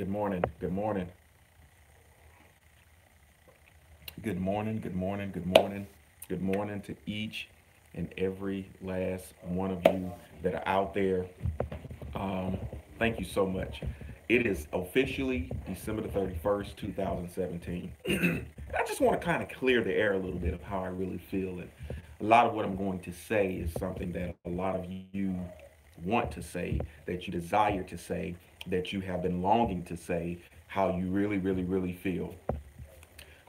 Good morning. Good morning. Good morning. Good morning. Good morning. Good morning to each and every last one of you that are out there. Um, Thank you so much. It is officially December the 31st, 2017. I just want to kind of clear the air a little bit of how I really feel. And a lot of what I'm going to say is something that a lot of you want to say, that you desire to say, that you have been longing to say, how you really, really, really feel.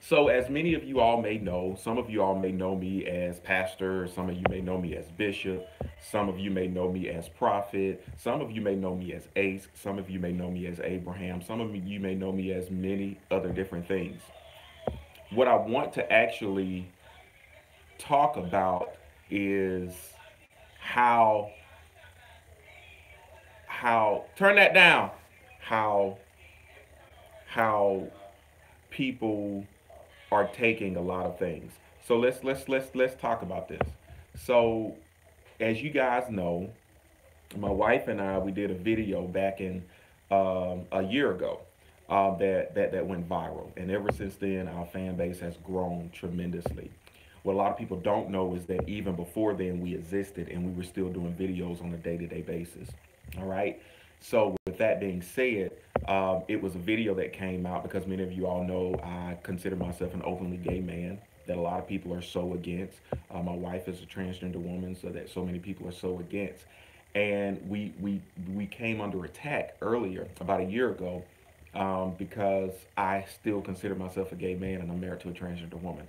So, as many of you all may know, some of you all may know me as pastor, some of you may know me as bishop, some of you may know me as prophet, some of you may know me as Ace, some of you may know me as Abraham, some of you may know me as many other different things. What I want to actually talk about is how turn that down, how how people are taking a lot of things. So let's talk about this. So as you guys know, my wife and I we did a video back in a year ago that went viral, and ever since then our fan base has grown tremendously. What a lot of people don't know is that even before then we existed and we were still doing videos on a day-to-day basis. All right. So with that being said, it was a video that came out because many of you all know I consider myself an openly gay man that a lot of people are so against. My wife is a transgender woman, so that so many people are so against. And we came under attack earlier, about a year ago, because I still consider myself a gay man and I'm married to a transgender woman.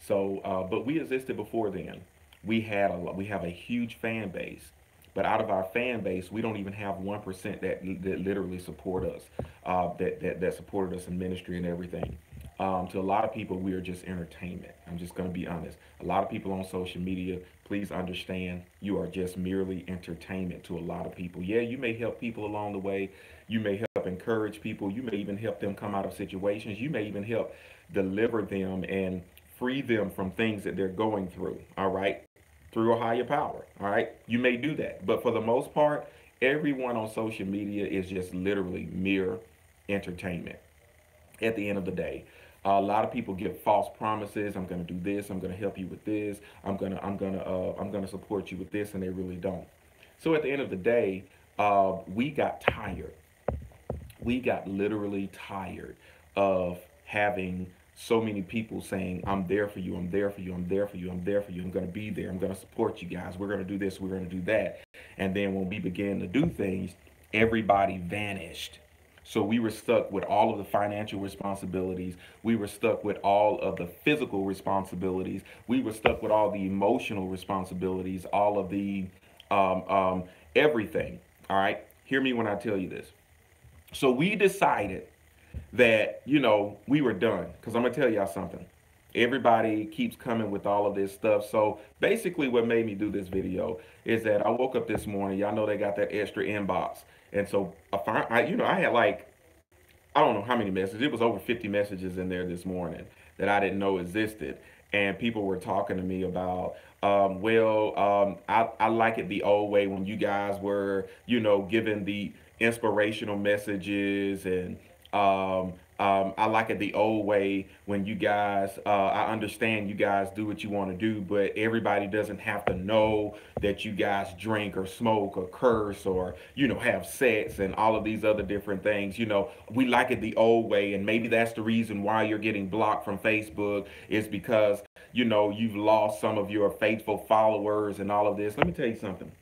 So, but we existed before then. We have a huge fan base, but out of our fan base, we don't even have 1% that literally support us, that supported us in ministry and everything. To a lot of people, we are just entertainment. I'm just going to be honest. A lot of people on social media, please understand, you are just merely entertainment to a lot of people. Yeah, you may help people along the way. You may help encourage people. You may even help them come out of situations. You may even help deliver them and free them from things that they're going through. All right, through a higher power. All right, you may do that, but for the most part, everyone on social media is just literally mere entertainment at the end of the day. A lot of people give false promises. I'm going to do this. I'm going to help you with this. I'm gonna support you with this, and they really don't. So at the end of the day, we got tired. We got literally tired of having so many people saying, I'm there for you, I'm there for you, I'm there for you, I'm there for you, I'm going to be there, I'm going to support you guys, we're going to do this, we're going to do that. And then when we began to do things, everybody vanished. So we were stuck with all of the financial responsibilities. We were stuck with all of the physical responsibilities. We were stuck with all the emotional responsibilities, all of the um, um, everything. All right? Hear me when I tell you this. So we decided that, we were done. Because I'm going to tell y'all something. Everybody keeps coming with all of this stuff. So basically, what made me do this video is that I woke up this morning. Y'all know they got that extra inbox. And so, I had like, I don't know how many messages. It was over 50 messages in there this morning that I didn't know existed. And people were talking to me about, I like it the old way when you guys were, giving the inspirational messages and I like it the old way when you guys, I understand you guys do what you want to do, but everybody doesn't have to know that you guys drink or smoke or curse or, have sex and all of these other different things. We like it the old way. And maybe that's the reason why you're getting blocked from Facebook is because, you've lost some of your faithful followers and all of this. Let me tell you something.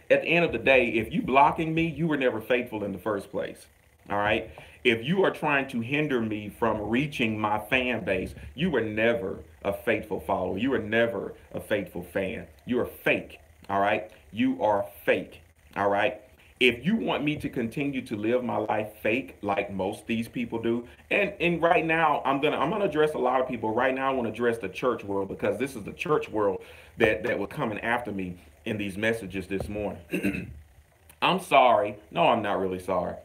At the end of the day, if you blocking me, you were never faithful in the first place. All right. If you are trying to hinder me from reaching my fan base, you were never a faithful follower. You were never a faithful fan. You are fake. All right. You are fake. All right. If you want me to continue to live my life fake like most these people do, and right now I'm gonna address a lot of people. Right now I want to address the church world because this is the church world that was coming after me in these messages this morning. I'm sorry. No, I'm not really sorry.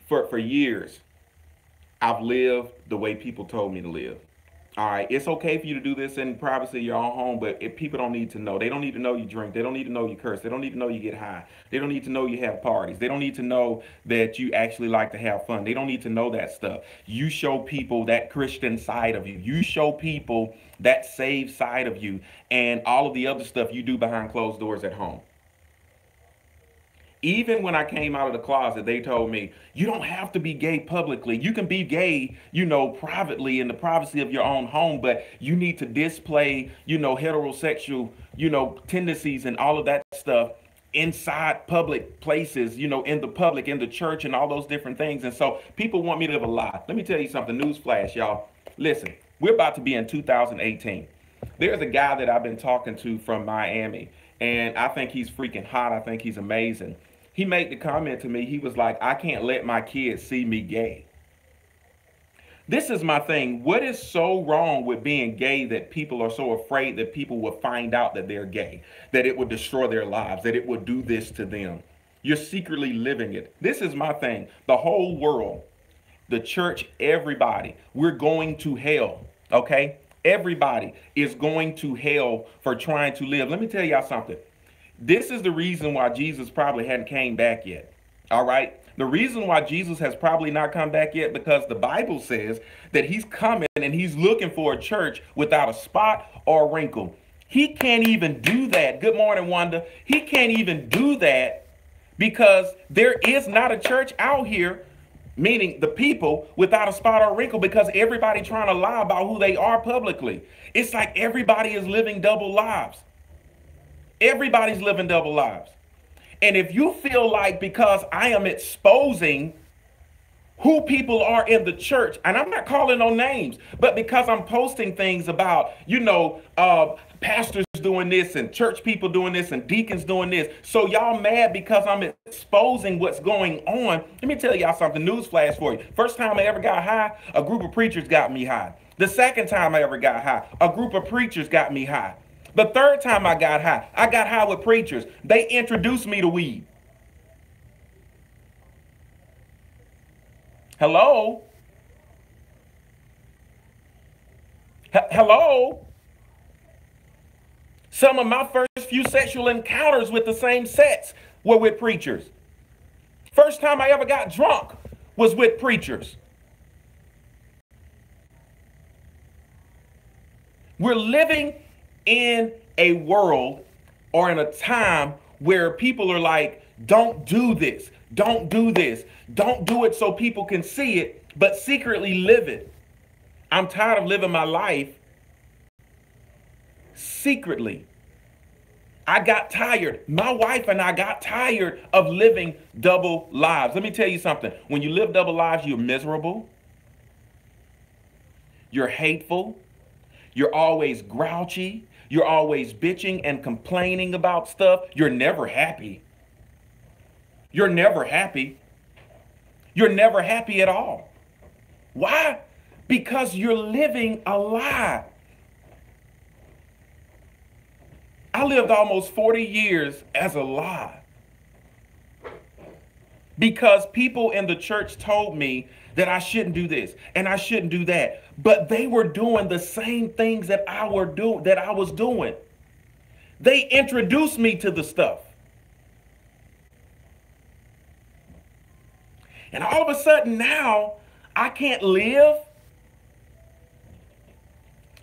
For years, I've lived the way people told me to live. All right, it's okay for you to do this in privacy of your own home, but if people don't need to know. They don't need to know you drink. They don't need to know you curse. They don't need to know you get high. They don't need to know you have parties. They don't need to know that you actually like to have fun. They don't need to know that stuff. You show people that Christian side of you. You show people that saved side of you, and all of the other stuff you do behind closed doors at home. Even when I came out of the closet, they told me, you don't have to be gay publicly. You can be gay, privately in the privacy of your own home, but you need to display, heterosexual, tendencies and all of that stuff inside public places, in the public, in the church, and all those different things. And so people want me to live a lie. Let me tell you something, newsflash, y'all. Listen, we're about to be in 2018. There's a guy that I've been talking to from Miami, and I think he's freaking hot. I think he's amazing. He made the comment to me. He was like, I can't let my kids see me gay. This is my thing. What is so wrong with being gay that people are so afraid that people will find out that they're gay, that it would destroy their lives, that it would do this to them? You're secretly living it. This is my thing. The whole world, the church, everybody, we're going to hell, okay? Everybody is going to hell for trying to live. Let me tell y'all something. This is the reason why Jesus probably hadn't came back yet. All right. The reason why Jesus has probably not come back yet, because the Bible says that he's coming and he's looking for a church without a spot or a wrinkle. He can't even do that. Good morning, Wanda. He can't even do that because there is not a church out here, meaning the people, without a spot or a wrinkle, because everybody trying to lie about who they are publicly. It's like everybody is living double lives. Everybody's living double lives. And if you feel like because I am exposing who people are in the church, and I'm not calling no names, but because I'm posting things about, pastors doing this and church people doing this and deacons doing this, so y'all mad because I'm exposing what's going on. Let me tell y'all something, newsflash for you. First time I ever got high, a group of preachers got me high. The second time I ever got high, a group of preachers got me high. The third time I got high with preachers. They introduced me to weed. Hello? Hello? Some of my first few sexual encounters with the same sex were with preachers. First time I ever got drunk was with preachers. We're living in a world or in a time where people are like, don't do this, don't do this, don't do it so people can see it, but secretly live it. I'm tired of living my life secretly. I got tired. My wife and I got tired of living double lives. Let me tell you something. When you live double lives, you're miserable. You're hateful. You're always grouchy. You're always bitching and complaining about stuff. You're never happy. You're never happy. You're never happy at all. Why? Because you're living a lie. I lived almost 40 years as a lie. Because people in the church told me that I shouldn't do this and I shouldn't do that. But they were doing the same things that I was doing. They introduced me to the stuff. And all of a sudden now I can't live.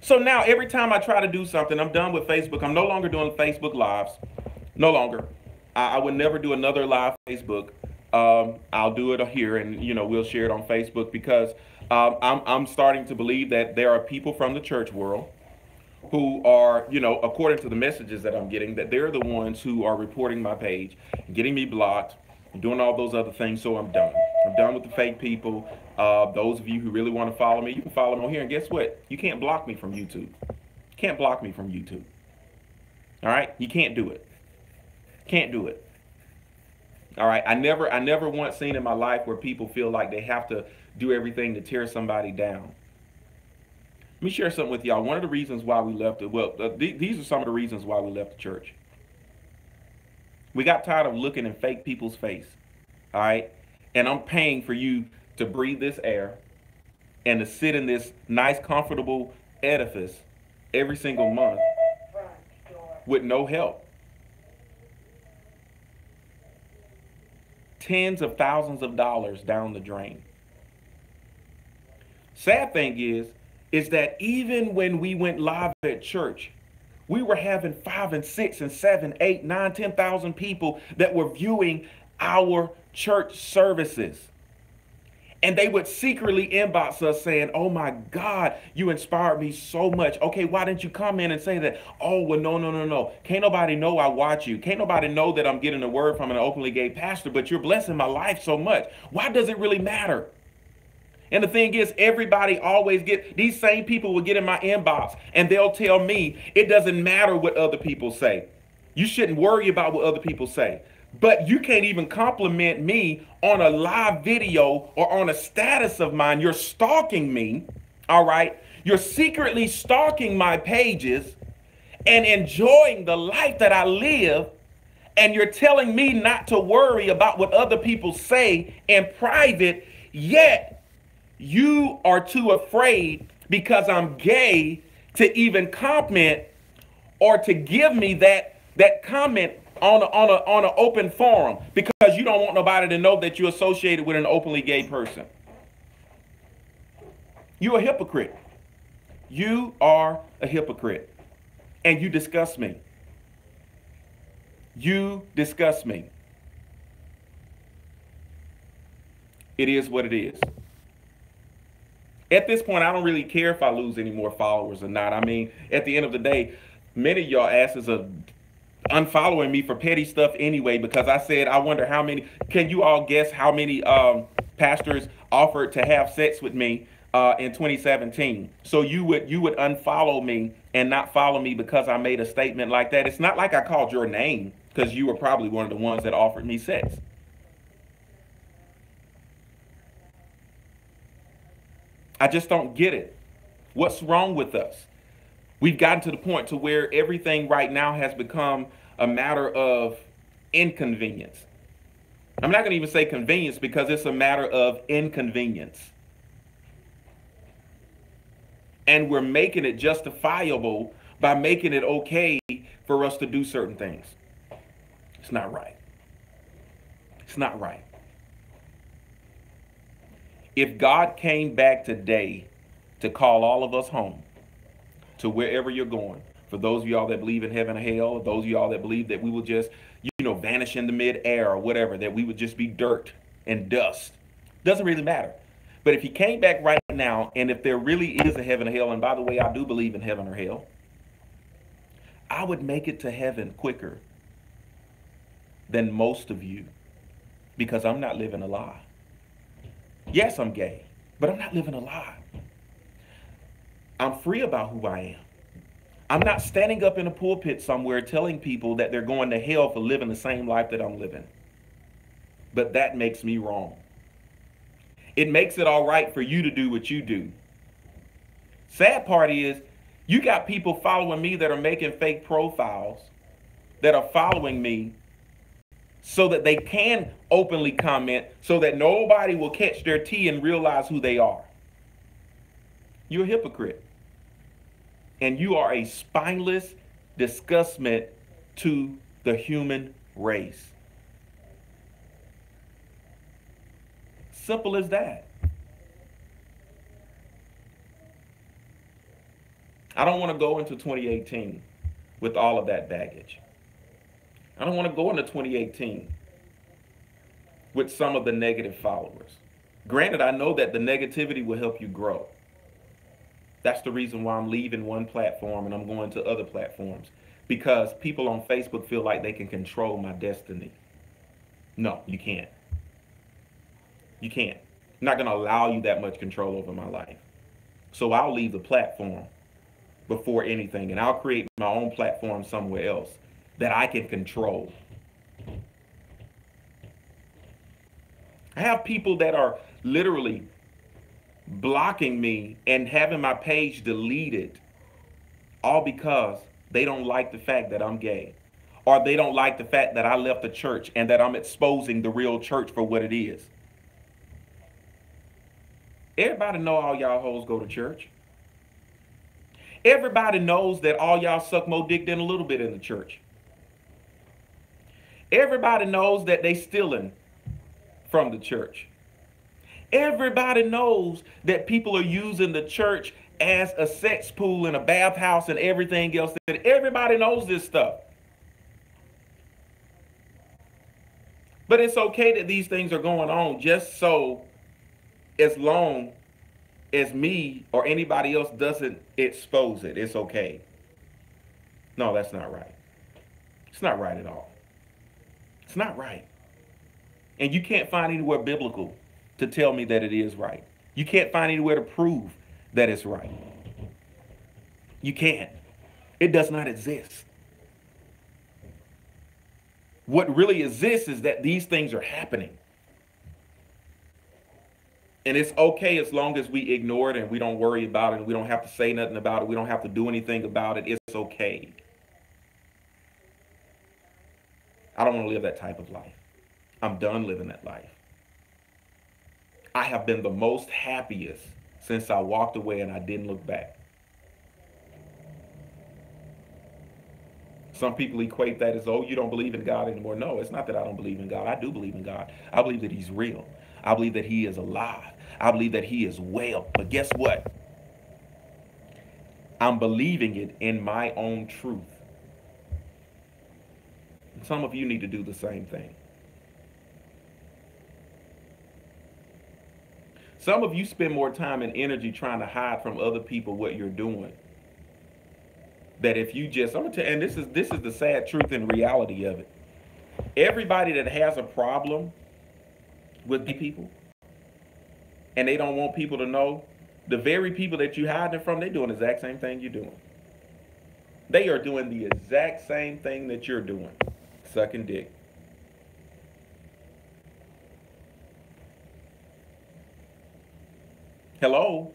So now every time I try to do something, I'm done with Facebook. I'm no longer doing Facebook Lives. No longer. I would never do another live Facebook. I'll do it here, and we'll share it on Facebook, because I'm starting to believe that there are people from the church world who are, according to the messages that I'm getting, that they're the ones who are reporting my page, getting me blocked, doing all those other things. So I'm done. I'm done with the fake people. Those of you who really want to follow me, you can follow me on here. And guess what? You can't block me from YouTube. You can't block me from YouTube. All right? You can't do it. Can't do it. All right? I never once seen in my life where people feel like they have to do everything to tear somebody down. Let me share something with y'all. One of the reasons why we left it, these are some of the reasons why we left the church. We got tired of looking in fake people's face. All right? And I'm paying for you to breathe this air and to sit in this nice, comfortable edifice every single month with no help. Tens of thousands of dollars down the drain. Sad thing is that even when we went live at church, we were having 5 and 6 and 7, 8, 9, 10,000 people that were viewing our church services. And they would secretly inbox us saying, "Oh my God, you inspired me so much. Okay, why didn't you come in and say that?" "Oh, well, no, no, no, no. Can't nobody know I watch you. Can't nobody know that I'm getting a word from an openly gay pastor, but you're blessing my life so much. Why does it really matter?" And the thing is, everybody always these same people will get in my inbox and they'll tell me it doesn't matter what other people say. You shouldn't worry about what other people say. But you can't even compliment me on a live video or on a status of mine. You're stalking me, all right? You're secretly stalking my pages and enjoying the life that I live, and you're telling me not to worry about what other people say in private, yet you are too afraid because I'm gay to even comment or to give me that comment on an open forum because you don't want nobody to know that you're associated with an openly gay person. You're a hypocrite. You are a hypocrite. And you disgust me. You disgust me. It is what it is. At this point, I don't really care if I lose any more followers or not. I mean, at the end of the day, many of y'all asses are unfollowing me for petty stuff anyway, because I said, I wonder how many, can you all guess how many pastors offered to have sex with me in 2017? So you would unfollow me and not follow me because I made a statement like that. It's not like I called your name, because you were probably one of the ones that offered me sex. I just don't get it. What's wrong with us? We've gotten to the point to where everything right now has become a matter of inconvenience. I'm not going to even say convenience because it's a matter of inconvenience. And we're making it justifiable by making it okay for us to do certain things. It's not right. It's not right. If God came back today to call all of us home, to wherever you're going, for those of y'all that believe in heaven or hell, or those of y'all that believe that we will just, vanish in the mid-air or whatever, that we would just be dirt and dust, doesn't really matter. But if he came back right now, and if there really is a heaven or hell, and by the way, I do believe in heaven or hell, I would make it to heaven quicker than most of you, because I'm not living a lie. Yes, I'm gay, but I'm not living a lie. I'm free about who I am. I'm not standing up in a pulpit somewhere telling people that they're going to hell for living the same life that I'm living. But that makes me wrong. It makes it all right for you to do what you do. Sad part is, you got people following me that are making fake profiles, that are following me so that they can openly comment, so that nobody will catch their tea and realize who they are. You're a hypocrite. And you are a spineless disgustment to the human race. Simple as that. I don't want to go into 2018 with all of that baggage. I don't want to go into 2018 with some of the negative followers. Granted, I know that the negativity will help you grow. That's the reason why I'm leaving one platform and I'm going to other platforms, because people on Facebook feel like they can control my destiny. No, you can't. You can't. I'm not going to allow you that much control over my life. So I'll leave the platform before anything, and I'll create my own platform somewhere else that I can control. I have people that are literally blocking me and having my page deleted, all because they don't like the fact that I'm gay, or they don't like the fact that I left the church and that I'm exposing the real church for what it is. Everybody know all y'all hoes go to church. Everybody knows that all y'all suck more dick than a little bit in the church. Everybody knows that they stealing from the church. Everybody knows that people are using the church as a sex pool and a bathhouse and everything else. Everybody knows this stuff. But it's okay that these things are going on, just so as long as me or anybody else doesn't expose it, it's okay. No, that's not right. It's not right at all. It's not right. And you can't find anywhere biblical to tell me that it is right. You can't find anywhere to prove that it's right. You can't. It does not exist. What really exists is that these things are happening. And it's okay as long as we ignore it and we don't worry about it and we don't have to say nothing about it. We don't have to do anything about it. It's okay. I don't want to live that type of life. I'm done living that life. I have been the most happiest since I walked away and I didn't look back. Some people equate that as, oh, you don't believe in God anymore. No, it's not that I don't believe in God. I do believe in God. I believe that he's real. I believe that he is alive. I believe that he is well. But guess what? I'm believing it in my own truth. Some of you need to do the same thing. Some of you spend more time and energy trying to hide from other people what you're doing. That if you just, I'm gonna tell you, and this is the sad truth and reality of it. Everybody that has a problem with people and they don't want people to know, the very people that you hiding from, they're doing the exact same thing you're doing. They are doing the exact same thing that you're doing. Sucking dick. Hello?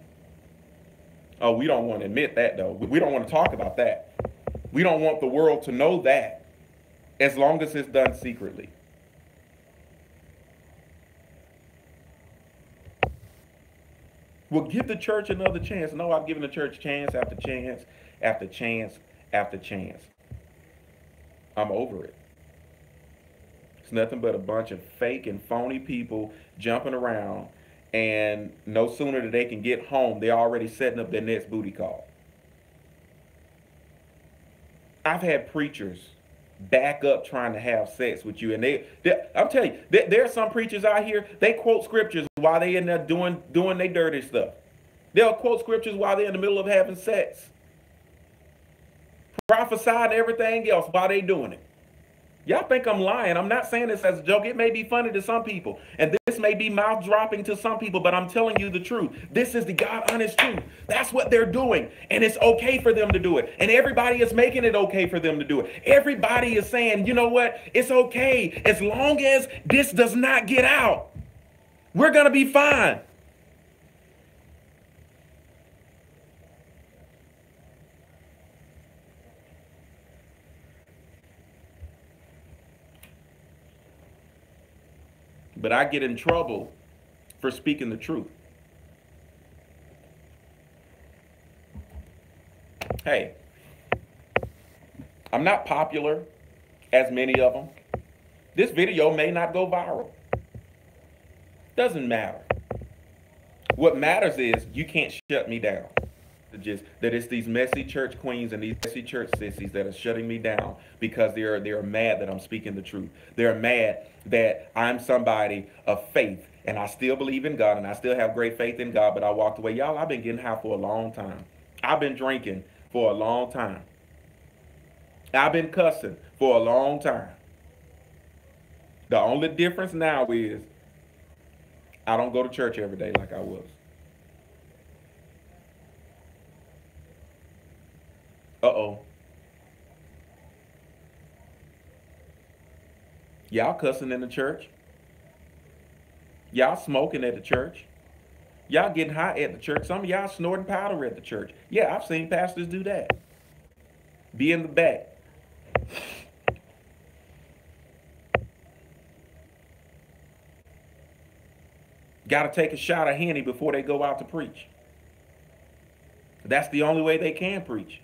Oh, we don't want to admit that though. We don't want to talk about that. We don't want the world to know that as long as it's done secretly. Well, give the church another chance. No, I've given the church chance after chance after chance after chance. I'm over it. It's nothing but a bunch of fake and phony people jumping around, and no sooner than they can get home, they're already setting up their next booty call. I've had preachers back up trying to have sex with you, and I'm telling you, there are some preachers out here, they quote scriptures while they in there doing their dirty stuff. They'll quote scriptures while they're in the middle of having sex, prophesy and everything else while they doing it. Y'all think I'm lying. I'm not saying this as a joke. It may be funny to some people, and this may be mouth dropping to some people, but I'm telling you the truth. This is the God honest truth. That's what they're doing, and it's okay for them to do it. And everybody is making it okay for them to do it. Everybody is saying, you know what? It's okay as long as this does not get out. We're going to be fine. But I get in trouble for speaking the truth. Hey, I'm not popular as many of them. This video may not go viral. Doesn't matter. What matters is you can't shut me down. That it's these messy church queens and these messy church sissies that are shutting me down because they're mad that I'm speaking the truth. They're mad that I'm somebody of faith and I still believe in God and I still have great faith in God, but I walked away. Y'all, I've been getting high for a long time. I've been drinking for a long time. I've been cussing for a long time. The only difference now is I don't go to church every day like I was. Uh-oh. Y'all cussing in the church. Y'all smoking at the church. Y'all getting high at the church. Some of y'all snorting powder at the church. Yeah, I've seen pastors do that. Be in the back. Got to take a shot of Henny before they go out to preach. That's the only way they can preach.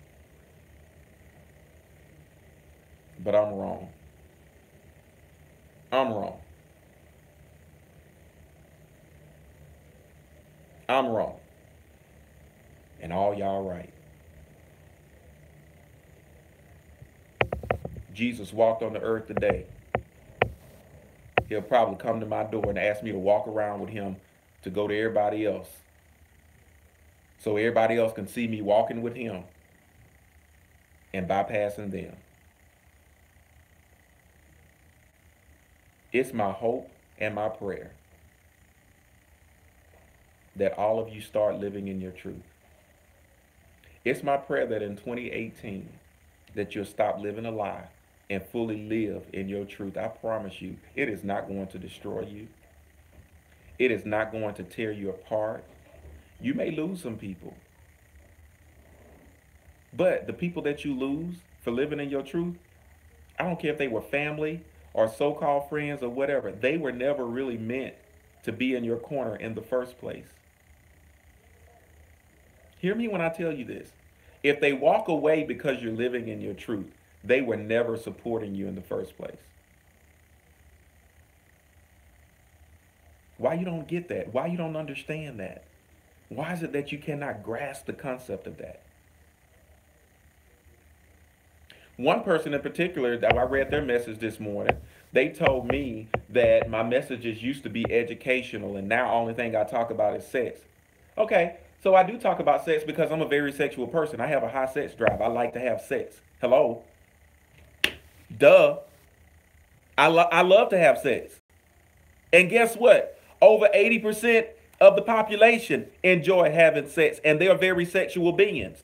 But I'm wrong. I'm wrong. I'm wrong. And all y'all right. Jesus walked on the earth today. He'll probably come to my door and ask me to walk around with him to go to everybody else. So everybody else can see me walking with him and bypassing them. It's my hope and my prayer that all of you start living in your truth. It's my prayer that in 2018 that you'll stop living a lie and fully live in your truth. I promise you, it is not going to destroy you. It is not going to tear you apart. You may lose some people, but the people that you lose for living in your truth, I don't care if they were family or so-called friends or whatever, they were never really meant to be in your corner in the first place. Hear me when I tell you this. If they walk away because you're living in your truth, they were never supporting you in the first place. Why you don't get that? Why you don't understand that? Why is it that you cannot grasp the concept of that? One person in particular, that I read their message this morning, they told me that my messages used to be educational and now only thing I talk about is sex. Okay, so I do talk about sex because I'm a very sexual person. I have a high sex drive. I like to have sex. Hello? Duh. I love to have sex. And guess what? Over 80% of the population enjoy having sex, and they are very sexual beings.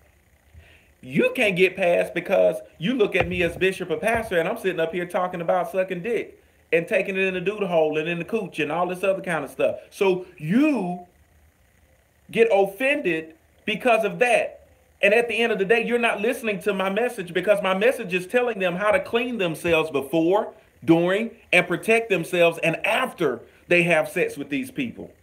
You can't get past because you look at me as bishop or pastor, and I'm sitting up here talking about sucking dick and taking it in the doodle hole and in the cooch and all this other kind of stuff. So you get offended because of that. And at the end of the day, you're not listening to my message because my message is telling them how to clean themselves before, during, and protect themselves and after they have sex with these people.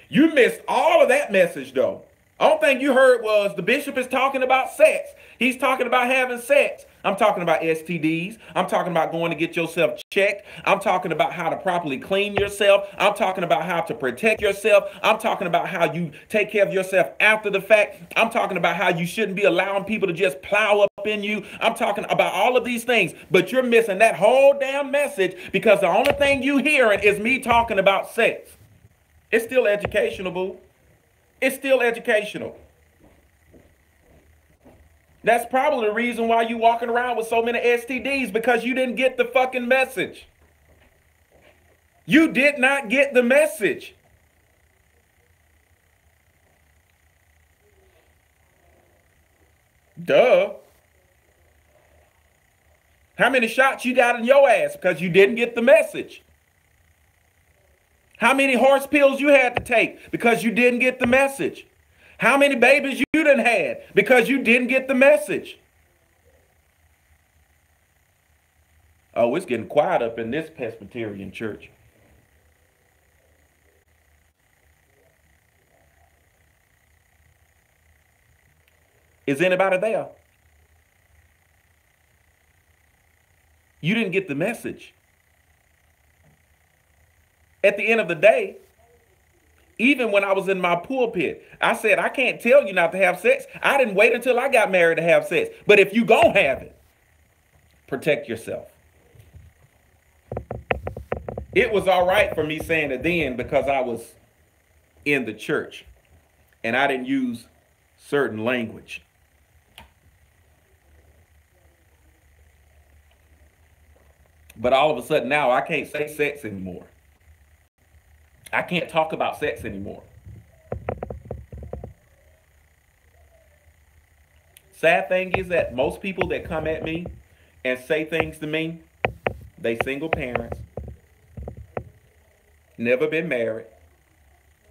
You missed all of that message though. Only thing you heard was the bishop is talking about sex. He's talking about having sex. I'm talking about STDs. I'm talking about going to get yourself checked. I'm talking about how to properly clean yourself. I'm talking about how to protect yourself. I'm talking about how you take care of yourself after the fact. I'm talking about how you shouldn't be allowing people to just plow up in you. I'm talking about all of these things, but you're missing that whole damn message because the only thing you hearing is me talking about sex. It's still educational, boo. It's still educational. That's probably the reason why you walking around with so many STDs, because you didn't get the fucking message. You did not get the message. Duh. How many shots you got in your ass because you didn't get the message? How many horse pills you had to take because you didn't get the message? How many babies you done had because you didn't get the message? Oh, it's getting quiet up in this Presbyterian church. Is anybody there? You didn't get the message. At the end of the day, even when I was in my pulpit, I said, I can't tell you not to have sex. I didn't wait until I got married to have sex. But if you gon' have it, protect yourself. It was all right for me saying it then because I was in the church and I didn't use certain language. But all of a sudden now I can't say sex anymore. I can't talk about sex anymore. Sad thing is that most people that come at me and say things to me, they single parents, never been married.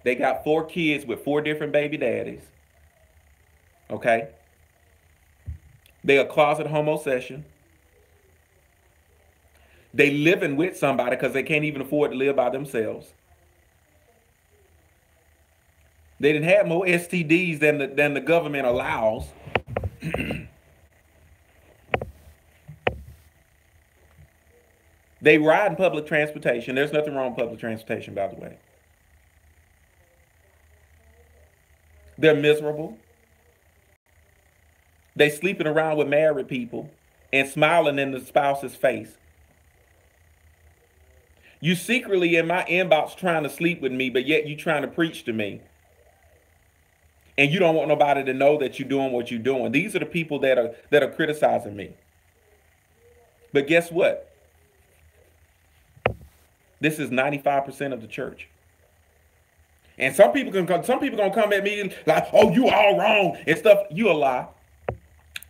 They got 4 kids with 4 different baby daddies. Okay? They a closet homosexual. They living with somebody because they can't even afford to live by themselves. They didn't have more STDs than the government allows. They ride in public transportation. There's nothing wrong with public transportation, by the way. They're miserable. They sleeping around with married people and smiling in the spouse's face. You secretly in my inbox trying to sleep with me, but yet you trying to preach to me. And you don't want nobody to know that you're doing what you're doing. These are the people that are criticizing me. But guess what? This is 95% of the church. And some people gonna come at me like, oh, you all wrong and stuff. You a lie.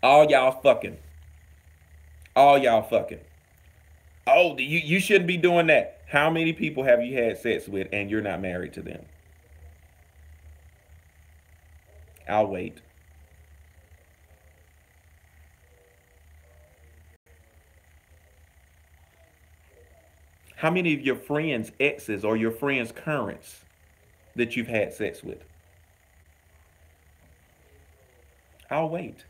All y'all fucking. All y'all fucking. Oh, you shouldn't be doing that. How many people have you had sex with and you're not married to them? I'll wait. How many of your friends' exes or your friends' currents that you've had sex with? I'll wait.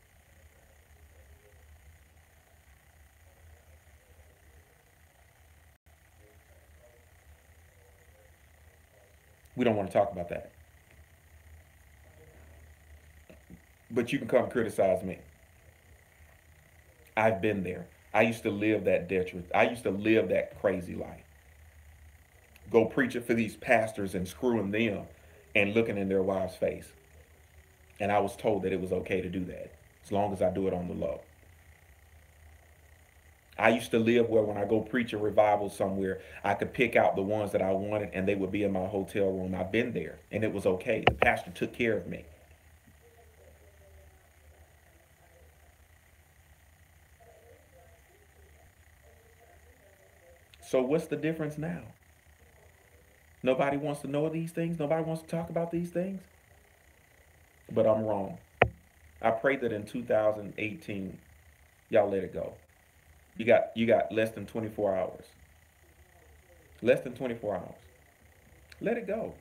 We don't want to talk about that. But you can come criticize me. I've been there. I used to live that detriment. I used to live that crazy life. Go preaching for these pastors and screwing them and looking in their wives' face. And I was told that it was okay to do that as long as I do it on the low. I used to live where when I go preach a revival somewhere, I could pick out the ones that I wanted and they would be in my hotel room. I've been there and it was okay. The pastor took care of me. So what's the difference now? Nobody wants to know these things. Nobody wants to talk about these things. But I'm wrong. I pray that in 2018, y'all let it go. You got less than 24 hours. Less than 24 hours. Let it go.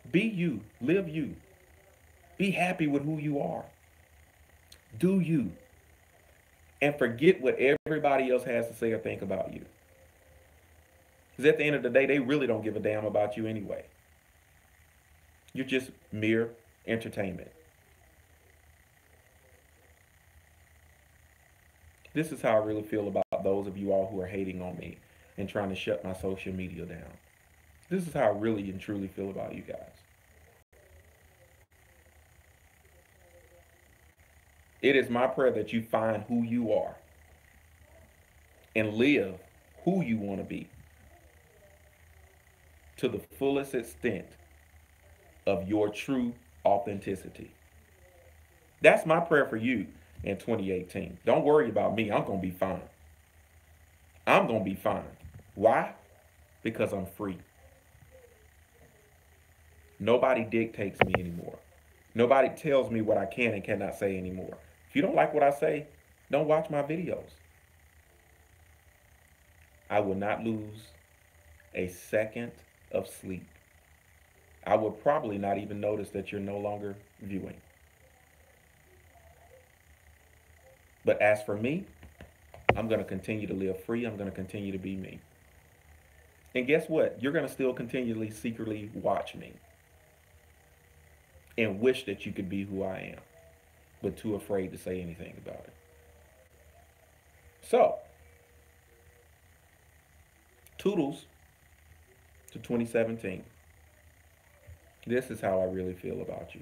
Be you. Live you. Be happy with who you are. Do you. And forget what everybody else has to say or think about you. Because at the end of the day, they really don't give a damn about you anyway. You're just mere entertainment. This is how I really feel about those of you all who are hating on me and trying to shut my social media down. This is how I really and truly feel about you guys. It is my prayer that you find who you are and live who you want to be to the fullest extent of your true authenticity. That's my prayer for you in 2018. Don't worry about me. I'm going to be fine. I'm going to be fine. Why? Because I'm free. Nobody dictates me anymore. Nobody tells me what I can and cannot say anymore. If you don't like what I say, don't watch my videos. I will not lose a second of sleep. I will probably not even notice that you're no longer viewing. But as for me, I'm going to continue to live free. I'm going to continue to be me. And guess what? You're going to still continually secretly watch me and wish that you could be who I am, but too afraid to say anything about it. So, toodles to 2017. This is how I really feel about you.